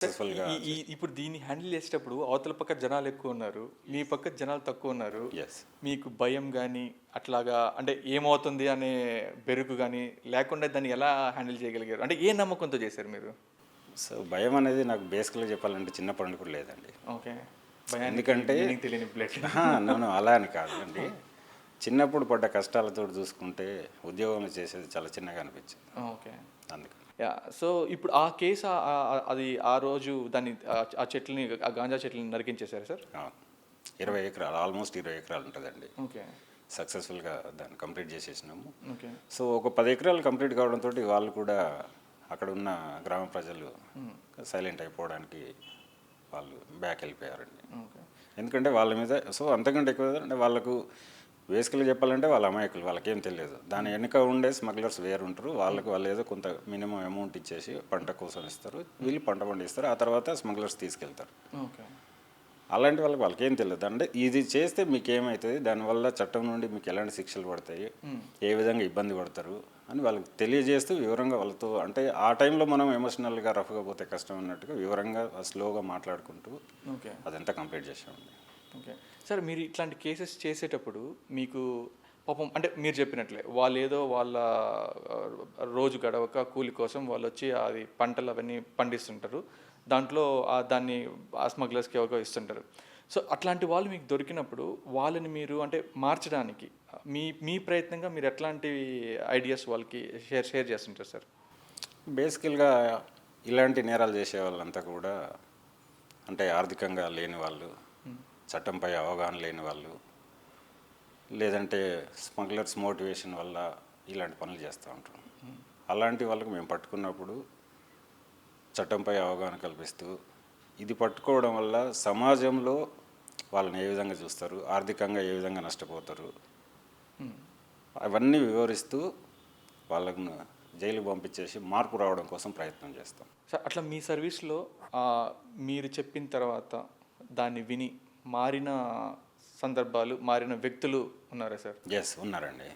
సక్సెస్ఫుల్గా ఇప్పుడు దీన్ని హ్యాండిల్ చేసేటప్పుడు అవతల పక్క జనాలు ఎక్కువ ఉన్నారు, మీ పక్క జనాలు తక్కువ ఉన్నారు. ఎస్. మీకు భయం కానీ అట్లాగా అంటే ఏమవుతుంది అనే బెరుకు కానీ లేకుండా దాన్ని ఎలా హ్యాండిల్ చేయగలిగారు? అంటే ఏ నమ్మకంతో చేశారు మీరు? సో భయం అనేది నాకు బేసికల్గా చెప్పాలంటే చిన్నప్పటి నుండి కూడా లేదండి. ఓకే. భయానికి ఎందుకంటే మీనింగ్ తెలియని ప్లేట్. నేను అలా అని కాదండి. చిన్నప్పుడు పడ్డ కష్టాలతో చూసుకుంటే ఉద్యోగంలో చేసేది చాలా చిన్నగా అనిపించింది. ఓకే. అందుకని యా. సో ఇప్పుడు ఆ కేసు అది ఆ రోజు దాన్ని ఆ చెట్లని ఆ గాంజా చెట్లని నరికించేశారు సార్? 20 ఎకరాలు, ఆల్మోస్ట్ 20 ఎకరాలు ఉంటుందండి. ఓకే. సక్సెస్ఫుల్గా దాన్ని కంప్లీట్ చేసేసినాము. ఓకే. సో ఒక 10 ఎకరాలు కంప్లీట్ కావడంతో వాళ్ళు కూడా అక్కడ ఉన్న గ్రామ ప్రజలు సైలెంట్ అయిపోవడానికి వాళ్ళు బ్యాక్ వెళ్ళిపోయారండి. ఓకే. ఎందుకంటే వాళ్ళ మీద సో అంతకంటే ఎక్కువ అంటే వాళ్ళకు బేసికల్గా చెప్పాలంటే వాళ్ళ అమాయకులు, వాళ్ళకేం తెలియదు. దాని వెనుక ఉండే స్మగ్లర్స్ వేరు ఉంటారు. వాళ్ళు ఏదో కొంత మినిమం అమౌంట్ ఇచ్చేసి పంట కోసం ఇస్తారు, వీళ్ళు పంట పండిస్తారు, ఆ తర్వాత స్మగ్లర్స్ తీసుకెళ్తారు. ఓకే. అలాంటి వాళ్ళకేం తెలియదు. అంటే ఇది చేస్తే మీకు ఏమవుతుంది, దానివల్ల చట్టం నుండి మీకు ఎలాంటి శిక్షలు పడతాయి, ఏ విధంగా ఇబ్బంది పడతారు అని వాళ్ళకి తెలియజేస్తూ వివరంగా వాళ్ళతో అంటే ఆ టైంలో మనం ఎమోషనల్గా రఫ్గా పోతే కష్టం అన్నట్టుగా వివరంగా స్లోగా మాట్లాడుకుంటూ ఓకే. అదంతా కంప్లీట్ చేసామండి. ఓకే. సార్ మీరు ఇట్లాంటి కేసెస్ చేసేటప్పుడు మీకు పాపం అంటే మీరు చెప్పినట్లే వాళ్ళు ఏదో వాళ్ళ రోజు గడవక కూలి కోసం వాళ్ళు వచ్చి అది పంటలు అవన్నీ పండిస్తుంటారు, దాంట్లో దాన్ని ఆ స్మగ్లర్స్కి ఎవరికో ఇస్తుంటారు. సో అట్లాంటి వాళ్ళు మీకు దొరికినప్పుడు వాళ్ళని మీరు అంటే మార్చడానికి మీ ప్రయత్నంగా మీరు ఎట్లాంటి ఐడియాస్ వాళ్ళకి షేర్ చేస్తుంటారు సార్? బేసికల్గా ఇలాంటి నేరాలు చేసే వాళ్ళంతా కూడా అంటే ఆర్థికంగా లేని వాళ్ళు, చట్టంపై అవగాహన లేని వాళ్ళు, లేదంటే స్మగ్లర్స్ మోటివేషన్ వల్ల ఇలాంటి పనులు చేస్తూ ఉంటారు. అలాంటి వాళ్ళకి మేము పట్టుకున్నప్పుడు చట్టంపై అవగాహన కల్పిస్తూ ఇది పట్టుకోవడం వల్ల సమాజంలో వాళ్ళని ఏ విధంగా చూస్తారు, ఆర్థికంగా ఏ విధంగా నష్టపోతారు, అవన్నీ వివరిస్తూ వాళ్ళను జైలు పంపించేసి మార్పు రావడం కోసం ప్రయత్నం చేస్తాం. సార్ అట్లా మీ సర్వీస్లో మీరు చెప్పిన తర్వాత దాన్ని విని మారిన సందర్భాలు, మారిన వ్యక్తులు ఉన్నారా సార్? ఎస్, ఉన్నారండి.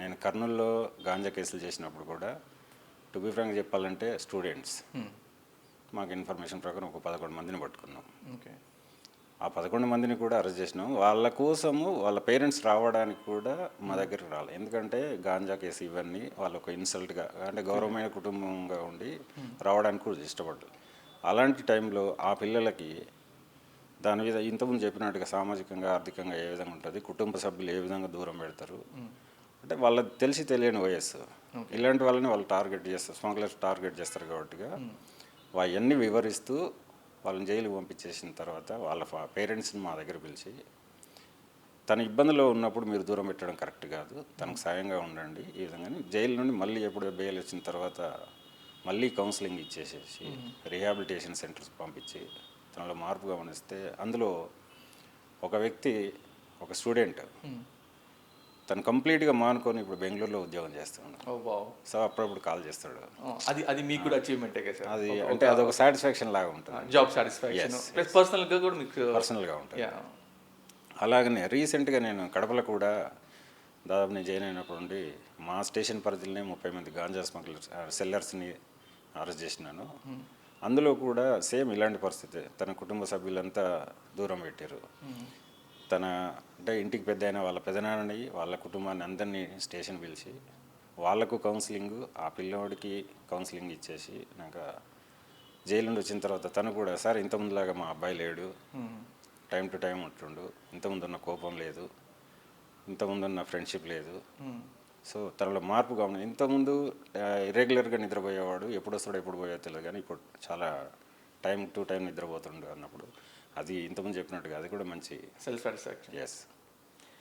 నేను కర్నూలులో గాంజా కేసులు చేసినప్పుడు కూడా టు బి ఫ్రాంక్ చెప్పాలంటే స్టూడెంట్స్ మాకు ఇన్ఫర్మేషన్ ప్రకారం ఒక 11 మందిని పట్టుకున్నాం. ఓకే. ఆ 11 మందిని కూడా అరెస్ట్ చేసినాం. వాళ్ళ కోసము వాళ్ళ పేరెంట్స్ రావడానికి కూడా మా దగ్గరికి రాలి. ఎందుకంటే గాంజా కేసు ఇవన్నీ వాళ్ళు ఒక ఇన్సల్ట్గా అంటే గౌరవమైన కుటుంబంగా ఉండి రావడానికి కూడా ఇష్టపడ్డారు. అలాంటి టైంలో ఆ పిల్లలకి దాని మీద ఇంతకుముందు చెప్పినట్టుగా సామాజికంగా ఆర్థికంగా ఏ విధంగా ఉంటుంది, కుటుంబ సభ్యులు ఏ విధంగా దూరం పెడతారు అంటే వాళ్ళకి తెలిసి తెలియని వయస్సు, ఇలాంటి వాళ్ళని వాళ్ళు టార్గెట్ చేస్తారు, స్మగ్లర్స్ టార్గెట్ చేస్తారు. కాబట్టిగా అవన్నీ వివరిస్తూ వాళ్ళని జైలు పంపించేసిన తర్వాత వాళ్ళ పేరెంట్స్ని మా దగ్గర పిలిచి తన ఇబ్బందిలో ఉన్నప్పుడు మీరు దూరం పెట్టడం కరెక్ట్ కాదు, తనకు సాయంగా ఉండండి, ఈ విధంగా జైలు నుండి మళ్ళీ ఎప్పుడు బెయిల్ వచ్చిన తర్వాత మళ్ళీ కౌన్సిలింగ్ ఇచ్చేసేసి రీహాబిలిటేషన్ సెంటర్స్ పంపించి తనలో మార్పు గమనిస్తే అందులో ఒక వ్యక్తి, ఒక స్టూడెంట్ తను కంప్లీట్గా మానుకొని ఇప్పుడు బెంగళూరులో ఉద్యోగం చేస్తున్నాడు. సో అప్పుడప్పుడు కాల్ చేస్తాడు. అది మీకు కూడా అచీవ్మెంటే కదా సార్? అది అంటే అదొక సాటిస్ఫాక్షన్ లాగా ఉంటుంది, జాబ్ సాటిస్ఫాక్షన్ ప్లస్ పర్సనల్గా కూడా మీకు పర్సనల్గా ఉంటుంది. అలాగనే రీసెంట్గా నేను కడపలో కూడా దాదాపు నేను జాయిన్ అయినప్పుడు నుండి మా స్టేషన్ పరిధిలోనే 30 మంది గాంజా స్మగ్లర్స్ సెల్లర్స్ని అరెస్ట్ చేసినాను. అందులో కూడా సేమ్ ఇలాంటి పరిస్థితి, తన కుటుంబ సభ్యులంతా దూరం పెట్టారు. తన అంటే ఇంటికి పెద్ద అయిన వాళ్ళ పెదనాన్నని వాళ్ళ కుటుంబాన్ని అందరినీ స్టేషన్ పిలిచి వాళ్ళకు కౌన్సిలింగ్, ఆ పిల్లోడికి కౌన్సిలింగ్ ఇచ్చేసి నాకు జైలు నుండి వచ్చిన తర్వాత తను కూడా సార్ ఇంతకుముందులాగా మా అబ్బాయి లేడు, టైం టు టైం ఉంటుండు, ఇంతకుముందున్న కోపం లేదు, ఇంతకుముందున్న ఫ్రెండ్షిప్ లేదు. సో తనలో మార్పు కావాలి. ఇంతకుముందు ఇర్రెగ్యులర్గా నిద్రపోయేవాడు, ఎప్పుడు వస్తాడో ఎప్పుడు పోయో తెలియదు, కానీ ఇప్పుడు చాలా టైం టు టైం నిద్రపోతుండు అన్నప్పుడు అది ఇంతకుముందు చెప్పినట్టుగా అది కూడా మంచి సెల్ఫ్ సాటిస్ఫాక్షన్. ఎస్.